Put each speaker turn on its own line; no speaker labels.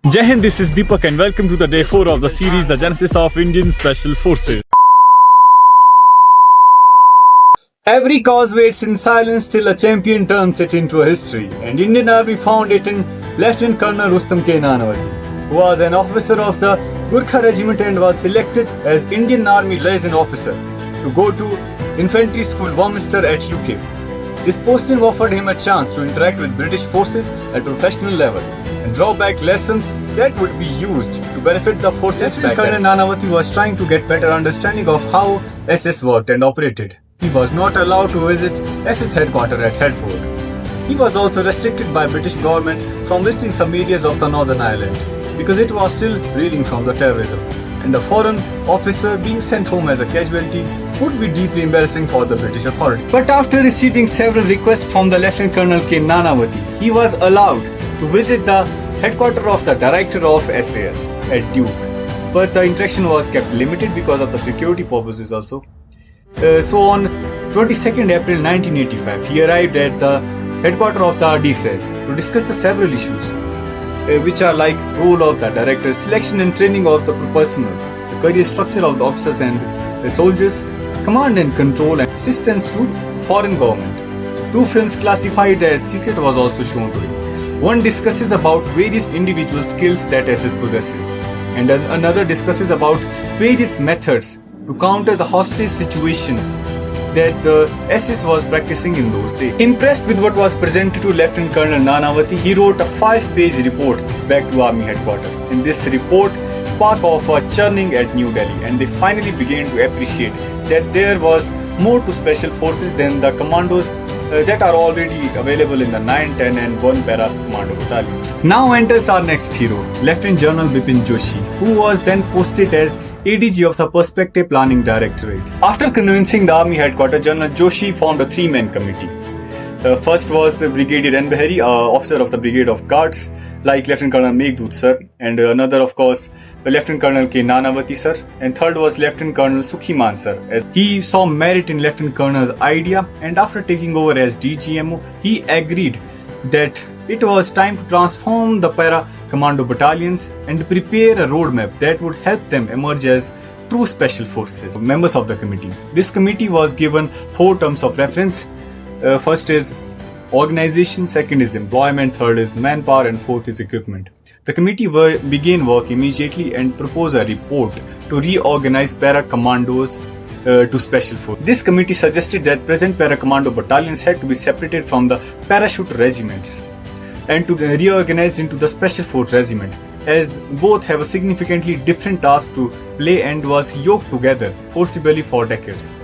Jai Hind, this is Deepak and welcome to the day 4 of the series The Genesis of Indian Special Forces. Every cause waits in silence till a champion turns it into a history, and Indian Army found it in Lieutenant Colonel Rustam K. Nanavati, who was an officer of the Gurkha Regiment and was selected as Indian Army liaison officer to go to Infantry School Warminster at UK. This posting offered him a chance to interact with British forces at professional level and draw back lessons that would be used to benefit the forces back then. Colonel Nanavati was trying to get better understanding of how SS worked and operated. He was not allowed to visit SS headquarters at Hertford. He was also restricted by British government from visiting some areas of the Northern Ireland because it was still reeling from the terrorism, and a foreign officer being sent home as a casualty would be deeply embarrassing for the British authority. But after receiving several requests from the Lieutenant Colonel K. Nanavati, he was allowed to visit the headquarters of the Director of SAS at Duke. But the interaction was kept limited because of the security purposes also. So on 22nd April 1985, he arrived at the headquarters of the DSAS to discuss the several issues, which are like role of the director, selection and training of the personnel, the career structure of the officers and the soldiers, command and control, and assistance to foreign government. 2 films classified as secret was also shown to him. One discusses about various individual skills that SS possesses, and another discusses about various methods to counter the hostage situations that the SS was practicing in those days. Impressed with what was presented to Lieutenant Colonel Nanavati, he wrote a 5-page report back to Army headquarters. In this report sparked off a churning at New Delhi, and they finally began to appreciate that there was more to special forces than the commandos that are already available in the 9, 10 and 1 para commando battalion. Now enters our next hero, Lieutenant General Bipin Joshi, who was then posted as ADG of the Perspective Planning Directorate. After convincing the Army headquarters, General Joshi formed a 3-man committee. First was Brigadier N. Behari, officer of the Brigade of Guards, like Lieutenant Colonel Meghdut sir, and another of course Lieutenant Colonel K. Nanavati sir, and third was Lieutenant Colonel Sukhiman sir, as he saw merit in Lieutenant Colonel's idea, and after taking over as DGMO, he agreed that it was time to transform the para commando battalions and prepare a roadmap that would help them emerge as true special forces. Members of the committee. This committee was given 4 terms of reference. First is organization, second is employment, third is manpower, and fourth is equipment. The committee began work immediately and proposed a report to reorganize para commandos to special forces. This committee suggested that present para commando battalions had to be separated from the parachute regiments and to be reorganized into the special force regiment, as both have a significantly different task to play and was yoked together forcibly for decades.